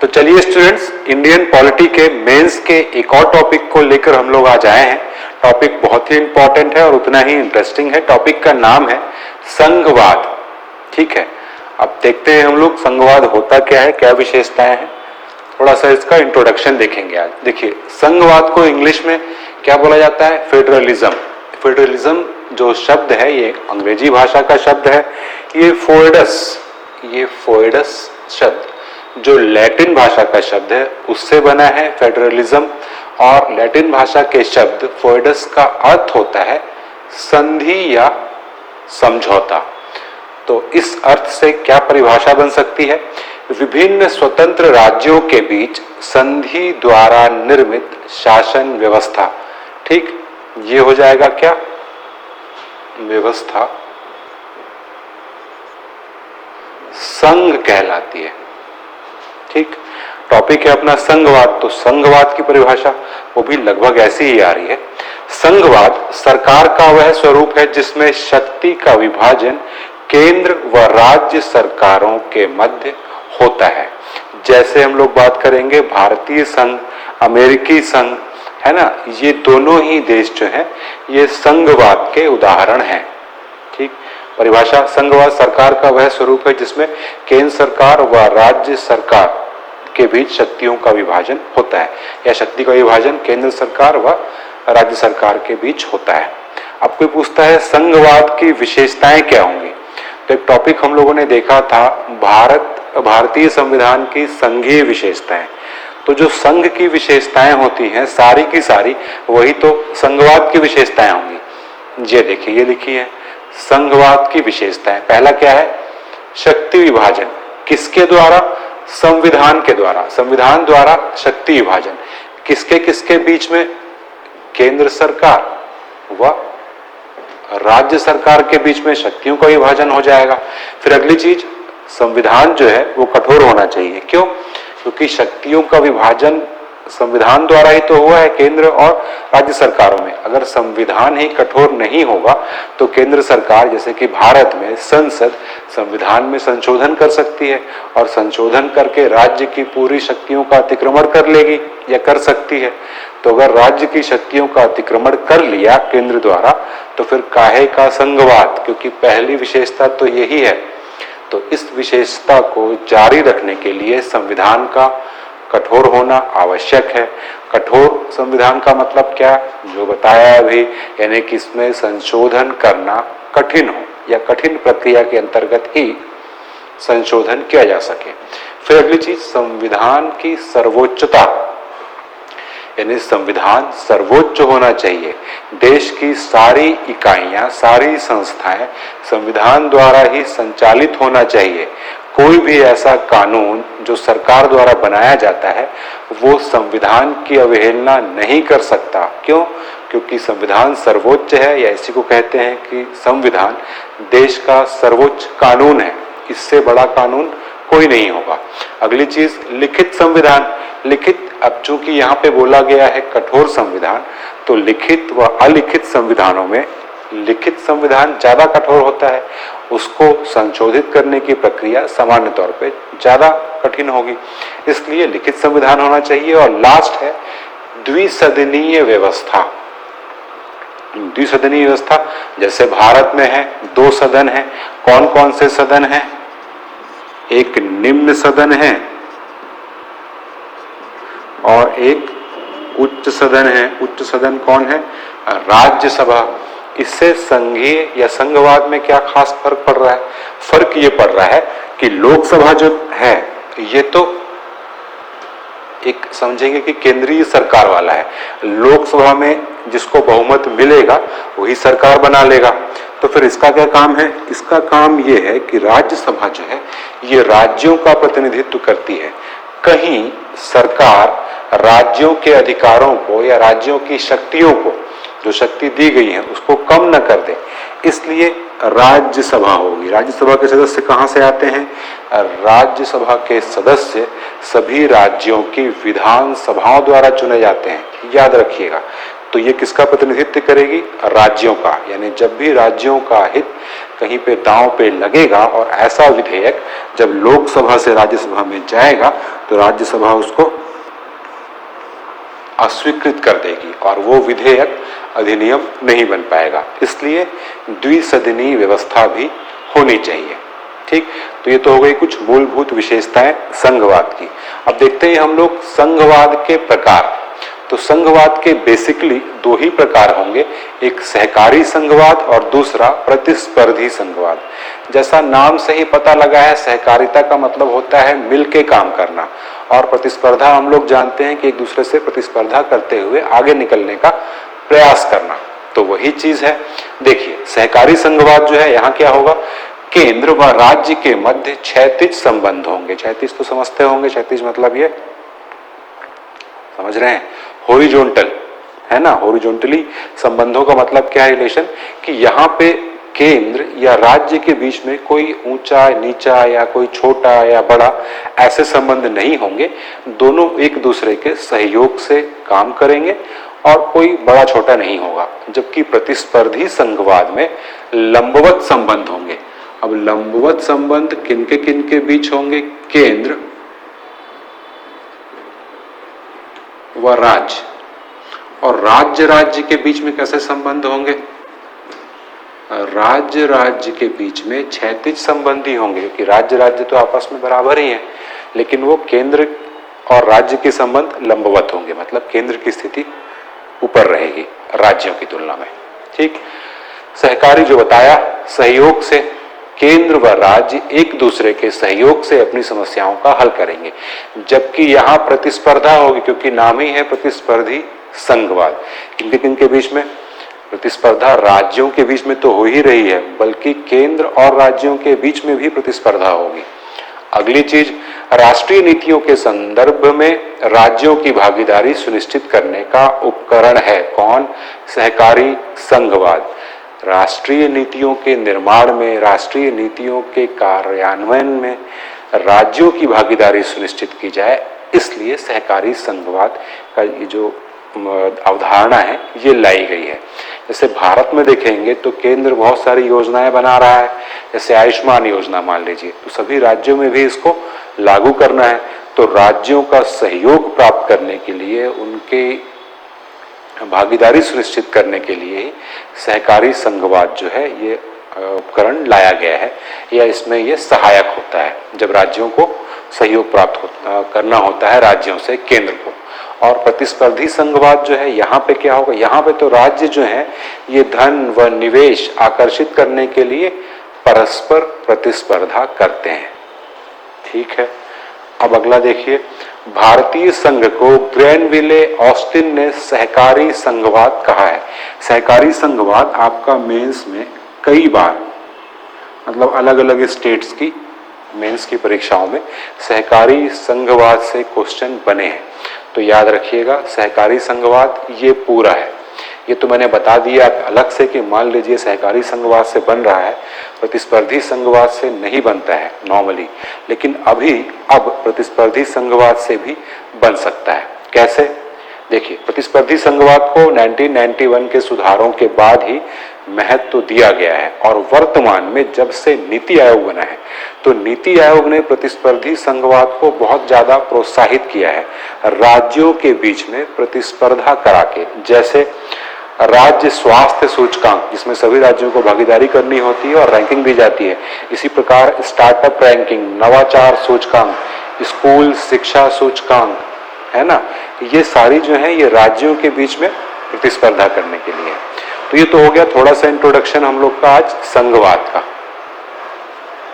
तो चलिए students, Indian polity के मेंस के एक और टॉपिक को लेकर हम लोग आज आए हैं। टॉपिक बहुत ही इंपॉर्टेंट है और उतना ही इंटरेस्टिंग है। टॉपिक का नाम है संघवाद। ठीक है, अब देखते हैं हम लोग संघवाद होता क्या है, क्या विशेषताएं हैं। थोड़ा सा इसका इंट्रोडक्शन देखेंगे आज। देखिए, संघवाद को इंग्लिश में क्या बोला जाता है? फेडरलिज्म। फेडरलिज्म जो शब्द है ये अंग्रेजी भाषा का शब्द है। ये फोइडस शब्द जो लैटिन भाषा का शब्द है उससे बना है फेडरलिज्म। और लैटिन भाषा के शब्द फोइडस का अर्थ होता है संधि या समझौता। तो इस अर्थ से क्या परिभाषा बन सकती है? विभिन्न स्वतंत्र राज्यों के बीच संधि द्वारा निर्मित शासन व्यवस्था। ठीक, ये हो जाएगा क्या? व्यवस्था संघ कहलाती है। ठीक, टॉपिक है अपना संघवाद। तो संघवाद की परिभाषा वो भी लगभग ऐसी ही आ रही है। संघवाद सरकार का वह स्वरूप है जिसमें शक्ति का विभाजन केंद्र व राज्य सरकारों के मध्य होता है। जैसे हम लोग बात करेंगे भारतीय संघ, अमेरिकी संघ, है ना, ये दोनों ही देश जो हैं ये संघवाद के उदाहरण हैं। ठीक, परिभाषा संघवाद सरकार का वह स्वरूप है जिसमें केंद्र सरकार व राज्य सरकार के बीच शक्तियों का विभाजन होता है, या शक्ति का विभाजन केंद्र सरकार व राज्य सरकार के बीच होता है। अब कोई पूछता है संघवाद की विशेषताएं क्या होंगी? तो एक टॉपिक हम लोगों ने देखा था भारतीय संविधान की संघीय विशेषताएं। तो जो संघ की विशेषताएं होती हैं सारी की सारी वही तो संघवाद की विशेषताएं होंगी। ये देखिए, ये लिखी है संघवाद की विशेषताएं। पहला क्या है? शक्ति विभाजन। किसके द्वारा? संविधान के द्वारा। संविधान द्वारा शक्ति विभाजन किसके किसके बीच में? केंद्र सरकार व राज्य सरकार के बीच में शक्तियों का विभाजन हो जाएगा। फिर अगली चीज, संविधान जो है वो कठोर होना चाहिए। क्यों? क्योंकि शक्तियों का विभाजन संविधान द्वारा ही तो हुआ है केंद्र और राज्य सरकारों में। अगर संविधान ही कठोर नहीं होगा तो केंद्र सरकार, जैसे कि भारत में संसद, संविधान में संशोधन कर सकती है और संशोधन करके राज्य की पूरी शक्तियों का अतिक्रमण कर लेगी या कर सकती है। तो अगर राज्य की शक्तियों का अतिक्रमण कर लिया केंद्र द्वारा तो फिर काहे का संघवाद? क्योंकि पहली विशेषता तो यही है। तो इस विशेषता को जारी रखने के लिए संविधान का कठोर होना आवश्यक है। कठोर संविधान का मतलब क्या? जो बताया अभी, यानी कि इसमें संशोधन करना कठिन हो या कठिन प्रक्रिया के अंतर्गत ही संशोधन किया जा सके। फिर अगली चीज, संविधान की सर्वोच्चता, यानी संविधान सर्वोच्च होना चाहिए। देश की सारी इकाइयां, सारी संस्थाएं संविधान द्वारा ही संचालित होना चाहिए। कोई भी ऐसा कानून जो सरकार द्वारा बनाया जाता है वो संविधान की अवहेलना नहीं कर सकता। क्यों? क्योंकि संविधान सर्वोच्च है, या इसी को कहते हैं कि संविधान देश का सर्वोच्च कानून है। इससे बड़ा कानून कोई नहीं होगा। अगली चीज, लिखित संविधान। लिखित, अब चूंकि यहाँ पे बोला गया है कठोर संविधान, तो लिखित व अलिखित संविधानों में लिखित संविधान ज्यादा कठोर होता है। उसको संशोधित करने की प्रक्रिया सामान्य तौर पे ज्यादा कठिन होगी, इसलिए लिखित संविधान होना चाहिए। और लास्ट है द्विसदनीय व्यवस्था। द्विसदनीय व्यवस्था जैसे भारत में है, 2 सदन है। कौन कौन से सदन है? एक निम्न सदन है और एक उच्च सदन है। उच्च सदन कौन है? राज्यसभा। इससे संघीय या संघवाद में क्या खास फर्क पड़ रहा है? फर्क ये पड़ रहा है कि लोकसभा जो है ये तो एक समझेंगे कि केंद्रीय सरकार वाला है। लोकसभा में जिसको बहुमत मिलेगा वही सरकार बना लेगा। तो फिर इसका क्या काम है? इसका काम ये है कि राज्यसभा जो है ये राज्यों का प्रतिनिधित्व करती है। कहीं सरकार राज्यों के अधिकारों को या राज्यों की शक्तियों को, जो शक्ति दी गई है, उसको कम न कर दे, इसलिए राज्यसभा होगी। राज्यसभा के सदस्य कहां से आते हैं? राज्यसभा के सदस्य सभी राज्यों की विधान सभाओं द्वारा चुने जाते हैं, याद रखिएगा। तो ये किसका प्रतिनिधित्व करेगी? राज्यों का। यानी जब भी राज्यों का हित कहीं पे दांव पे लगेगा और ऐसा विधेयक जब लोकसभा से राज्यसभा में जाएगा तो राज्यसभा उसको अस्वीकृत कर देगी और वो विधेयक अधिनियम नहीं बन पाएगा। इसलिए द्विसदनीय व्यवस्था भी होनी चाहिए। ठीक, तो ये तो हो गई कुछ मूलभूत विशेषताएं संघवाद की। अब देखते हैं हम लोग संघवाद के प्रकार। तो संघवाद के बेसिकली दो ही प्रकार होंगे, एक सहकारी संघवाद और दूसरा प्रतिस्पर्धी संघवाद। जैसा नाम से ही पता लगा है, सहकारिता का मतलब होता है मिलके काम करना और प्रतिस्पर्धा हम लोग जानते हैं कि एक दूसरे से प्रतिस्पर्धा करते हुए आगे निकलने का प्रयास करना, तो वही चीज है। देखिए सहकारी संघवाद जो है, यहाँ क्या होगा, केंद्र व राज्य के मध्य क्षैतिज संबंध होंगे। क्षैतिज तो समझते होंगे, क्षैतिज मतलब ये समझ रहे हैं, हॉरिजॉन्टल है ना। हॉरिजॉन्टली संबंधों का मतलब क्या है, रिलेशन, कि यहाँ पे केंद्र या राज्य के बीच में कोई ऊंचा नीचा या कोई छोटा या बड़ा ऐसे संबंध नहीं होंगे। दोनों एक दूसरे के सहयोग से काम करेंगे और कोई बड़ा छोटा नहीं होगा। जबकि प्रतिस्पर्धी संघवाद में लंबवत संबंध होंगे। अब लंबवत संबंध किनके बीच होंगे, केंद्र व राज्य, और राज्य के बीच में कैसे संबंध होंगे, राज्य के बीच में क्षैतिज संबंधी होंगे, क्योंकि राज्य तो आपस में बराबर ही है, लेकिन वो केंद्र और राज्य के संबंध लंबवत होंगे, मतलब केंद्र की स्थिति ऊपर रहेगी राज्यों की तुलना में। ठीक, सहकारी जो बताया, सहयोग से केंद्र व राज्य एक दूसरे के सहयोग से अपनी समस्याओं का हल करेंगे। जबकि यहाँ प्रतिस्पर्धा होगी, क्योंकि नाम ही है प्रतिस्पर्धी संघवाद। किनके बीच में प्रतिस्पर्धा, राज्यों के बीच में तो हो ही रही है, बल्कि केंद्र और राज्यों के बीच में भी प्रतिस्पर्धा होगी। अगली चीज, राष्ट्रीय नीतियों के संदर्भ में राज्यों की भागीदारी सुनिश्चित करने का उपकरण है कौन, सहकारी संघवाद। राष्ट्रीय नीतियों के निर्माण में, राष्ट्रीय नीतियों के कार्यान्वयन में राज्यों की भागीदारी सुनिश्चित की जाए, इसलिए सहकारी संघवाद का ये जो अवधारणा है ये लाई गई है। जैसे भारत में देखेंगे तो केंद्र बहुत सारी योजनाएं बना रहा है, जैसे आयुष्मान योजना मान लीजिए, तो सभी राज्यों में भी इसको लागू करना है। तो राज्यों का सहयोग प्राप्त करने के लिए, उनके भागीदारी सुनिश्चित करने के लिए सहकारी संघवाद जो है ये उपकरण लाया गया है, या इसमें ये सहायक होता है जब राज्यों को सहयोग प्राप्त करना होता है राज्यों से केंद्र को। और प्रतिस्पर्धी संघवाद जो है, यहाँ पे क्या होगा, यहाँ पे तो राज्य जो है ये धन व निवेश आकर्षित करने के लिए परस्पर प्रतिस्पर्धा करते हैं। ठीक है, अब अगला देखिए, भारतीय संघ को ग्रैनविले ऑस्टिन ने सहकारी संघवाद कहा है। सहकारी संघवाद आपका मेंस में कई बार, मतलब अलग अलग स्टेट्स की मेंस की परीक्षाओं में सहकारी संघवाद से क्वेश्चन बने हैं, तो याद रखिएगा सहकारी संघवाद ये पूरा है। ये तो मैंने बता दिया अलग से कि मान लीजिए सहकारी संघवाद से बन रहा है, प्रतिस्पर्धी संघवाद से नहीं बनता है नॉर्मली, लेकिन अब प्रतिस्पर्धी संघवाद से भी बन सकता है। कैसे, देखिए, प्रतिस्पर्धी संघवाद को 1991 के सुधारों के बाद ही महत्व तो दिया गया है, और वर्तमान में जब से नीति आयोग बना है तो नीति आयोग ने प्रतिस्पर्धी संघवाद को बहुत ज्यादा प्रोत्साहित किया है, राज्यों के बीच में प्रतिस्पर्धा करा के। जैसे राज्य स्वास्थ्य सूचकांक, जिसमें सभी राज्यों को भागीदारी करनी होती है और रैंकिंग दी जाती है, इसी प्रकार स्टार्टअप रैंकिंग, नवाचार सूचकांक, स्कूल शिक्षा सूचकांक, है ना, ये सारी जो है ये राज्यों के बीच में प्रतिस्पर्धा करने के लिए। तो ये तो हो गया थोड़ा सा इंट्रोडक्शन हम लोग का आज संघवाद का।